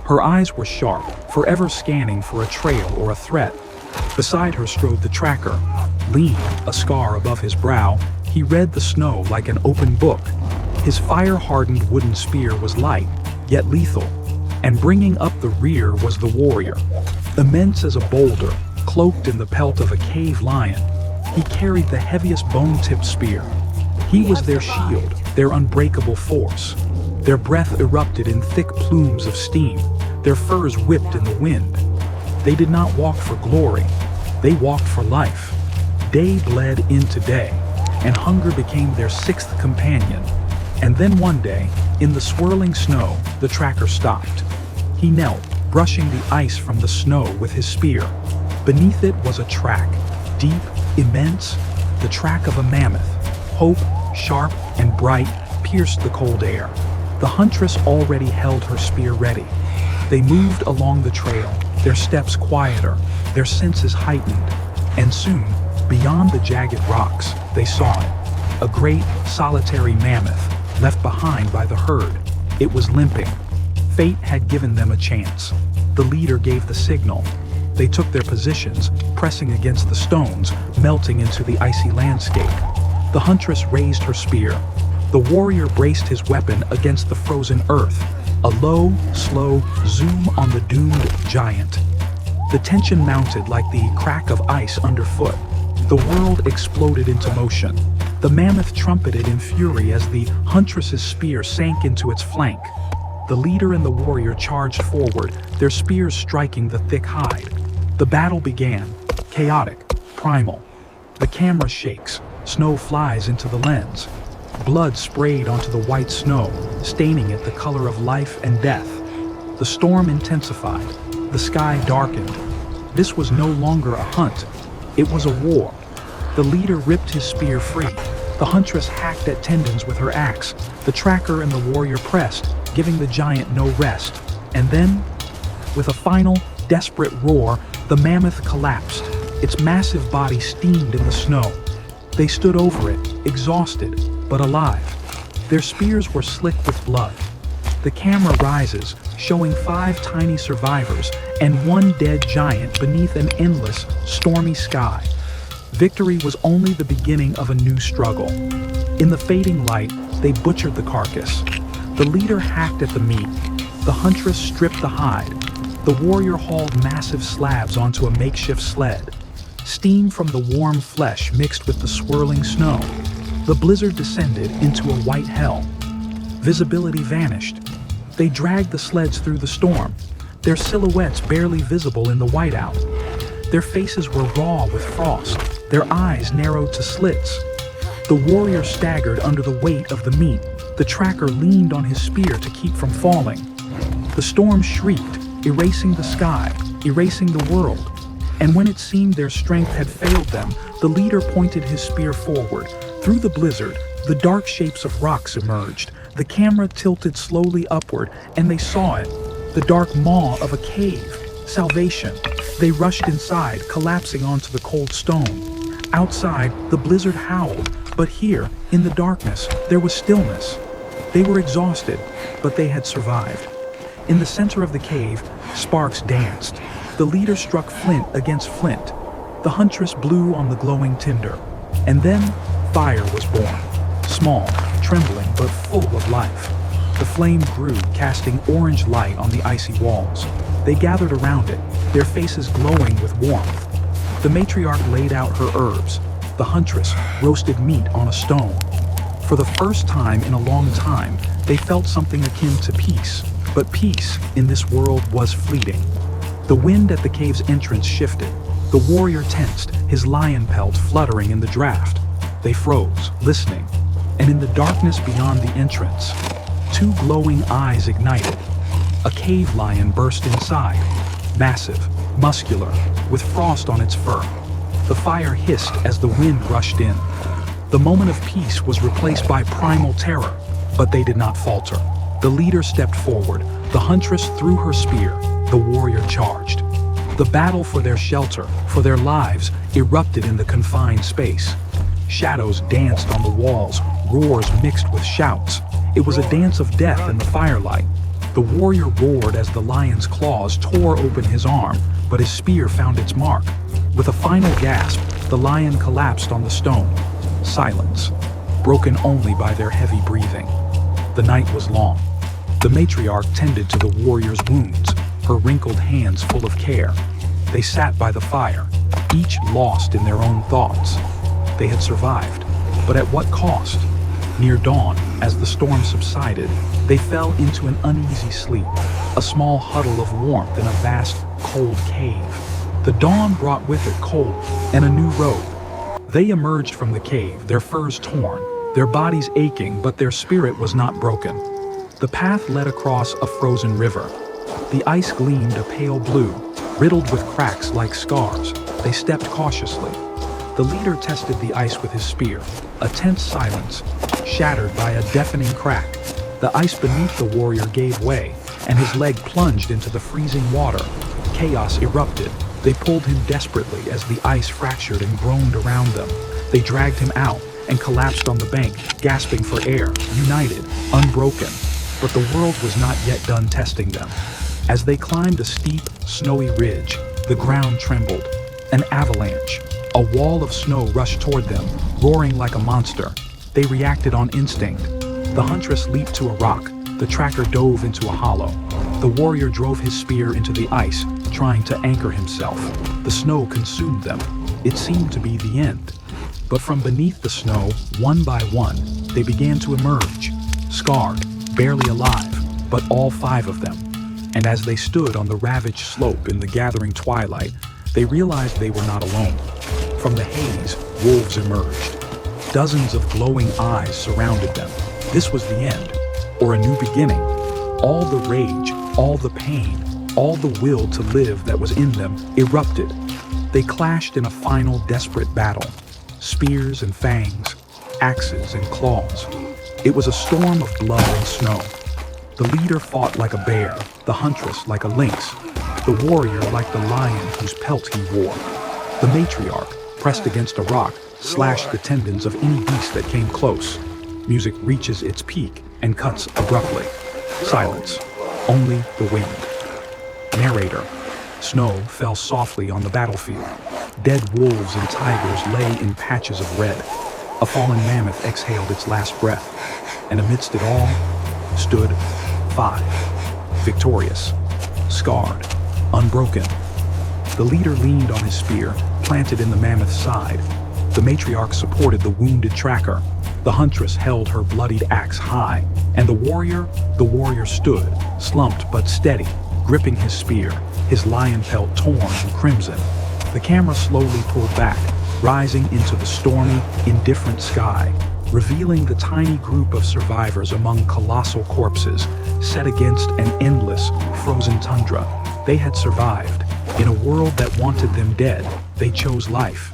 Her eyes were sharp, forever scanning for a trail or a threat. Beside her strode the tracker. Lean, a scar above his brow, he read the snow like an open book. His fire-hardened wooden spear was light, yet lethal, and bringing up the rear was the warrior. Immense as a boulder, cloaked in the pelt of a cave lion, he carried the heaviest bone-tipped spear. He was their shield, their unbreakable force. Their breath erupted in thick plumes of steam, their furs whipped in the wind. They did not walk for glory, they walked for life. Day bled into day, and hunger became their sixth companion. And then one day, in the swirling snow, the tracker stopped. He knelt, brushing the ice from the snow with his spear. Beneath it was a track, deep, immense, the track of a mammoth. Hope, sharp and bright, pierced the cold air. The huntress already held her spear ready. They moved along the trail, their steps quieter, their senses heightened. And soon, beyond the jagged rocks, they saw it. A great, solitary mammoth, left behind by the herd. It was limping. Fate had given them a chance. The leader gave the signal. They took their positions, pressing against the stones, melting into the icy landscape. The huntress raised her spear. The warrior braced his weapon against the frozen earth. A low, slow zoom on the doomed giant. The tension mounted like the crack of ice underfoot. The world exploded into motion. The mammoth trumpeted in fury as the huntress's spear sank into its flank. The leader and the warrior charged forward, their spears striking the thick hide. The battle began, chaotic, primal. The camera shakes, snow flies into the lens. Blood sprayed onto the white snow, staining it the color of life and death. The storm intensified, the sky darkened. This was no longer a hunt, it was a war. The leader ripped his spear free. The huntress hacked at tendons with her axe. The tracker and the warrior pressed, giving the giant no rest. And then, with a final, desperate roar, the mammoth collapsed. Its massive body steamed in the snow. They stood over it, exhausted, but alive. Their spears were slick with blood. The camera rises, showing 5 tiny survivors and 1 dead giant beneath an endless, stormy sky. Victory was only the beginning of a new struggle. In the fading light, they butchered the carcass. The leader hacked at the meat. The huntress stripped the hide. The warrior hauled massive slabs onto a makeshift sled. Steam from the warm flesh mixed with the swirling snow. The blizzard descended into a white hell. Visibility vanished. They dragged the sleds through the storm, their silhouettes barely visible in the whiteout. Their faces were raw with frost, their eyes narrowed to slits. The warrior staggered under the weight of the meat. The tracker leaned on his spear to keep from falling. The storm shrieked, erasing the sky, erasing the world. And when it seemed their strength had failed them, the leader pointed his spear forward. Through the blizzard, the dark shapes of rocks emerged. The camera tilted slowly upward, and they saw it. The dark maw of a cave. Salvation. They rushed inside, collapsing onto the cold stone. Outside, the blizzard howled, but here, in the darkness, there was stillness. They were exhausted, but they had survived. In the center of the cave, sparks danced. The leader struck flint against flint. The huntress blew on the glowing tinder. And then, fire was born. Small, trembling, but full of life. The flame grew, casting orange light on the icy walls. They gathered around it, their faces glowing with warmth. The matriarch laid out her herbs. The huntress roasted meat on a stone. For the first time in a long time, they felt something akin to peace. But peace, in this world, was fleeting. The wind at the cave's entrance shifted. The warrior tensed, his lion pelt fluttering in the draft. They froze, listening. And in the darkness beyond the entrance, 2 glowing eyes ignited. A cave lion burst inside, massive, muscular, with frost on its fur. The fire hissed as the wind rushed in. The moment of peace was replaced by primal terror, but they did not falter. The leader stepped forward. The huntress threw her spear. The warrior charged. The battle for their shelter, for their lives, erupted in the confined space. Shadows danced on the walls, roars mixed with shouts. It was a dance of death in the firelight. The warrior roared as the lion's claws tore open his arm, but his spear found its mark. With a final gasp, the lion collapsed on the stone. Silence, broken only by their heavy breathing. The night was long. The matriarch tended to the warrior's wounds, her wrinkled hands full of care. They sat by the fire, each lost in their own thoughts. They had survived, but at what cost? Near dawn, as the storm subsided, they fell into an uneasy sleep, a small huddle of warmth in a vast, cold cave. The dawn brought with it cold and a new robe. They emerged from the cave, their furs torn, their bodies aching, but their spirit was not broken. The path led across a frozen river. The ice gleamed a pale blue, riddled with cracks like scars. They stepped cautiously. The leader tested the ice with his spear, a tense silence, shattered by a deafening crack. The ice beneath the warrior gave way, and his leg plunged into the freezing water. Chaos erupted. They pulled him desperately as the ice fractured and groaned around them. They dragged him out and collapsed on the bank, gasping for air, united, unbroken. But the world was not yet done testing them. As they climbed a steep, snowy ridge, the ground trembled. An avalanche, a wall of snow rushed toward them, roaring like a monster. They reacted on instinct. The huntress leaped to a rock. The tracker dove into a hollow. The warrior drove his spear into the ice, trying to anchor himself. The snow consumed them. It seemed to be the end. But from beneath the snow, one by one, they began to emerge, scarred, barely alive, but all 5 of them. And as they stood on the ravaged slope in the gathering twilight, they realized they were not alone. From the haze, wolves emerged. Dozens of glowing eyes surrounded them. This was the end, or a new beginning. All the rage, all the pain, all the will to live that was in them erupted. They clashed in a final desperate battle. Spears and fangs, axes and claws. It was a storm of blood and snow. The leader fought like a bear, the huntress like a lynx, the warrior like the lion whose pelt he wore. The matriarch, pressed against a rock, slashed the tendons of any beast that came close. Music reaches its peak and cuts abruptly. Silence, only the wind. Narrator. Snow fell softly on the battlefield. Dead wolves and tigers lay in patches of red. A fallen mammoth exhaled its last breath. And amidst it all, stood 5. Victorious, scarred, unbroken. The leader leaned on his spear, planted in the mammoth's side. The matriarch supported the wounded tracker. The huntress held her bloodied axe high. And the warrior stood, slumped but steady, gripping his spear, his lion pelt torn and crimson. The camera slowly pulled back, rising into the stormy, indifferent sky, revealing the tiny group of survivors among colossal corpses, set against an endless, frozen tundra. They had survived. In a world that wanted them dead, they chose life.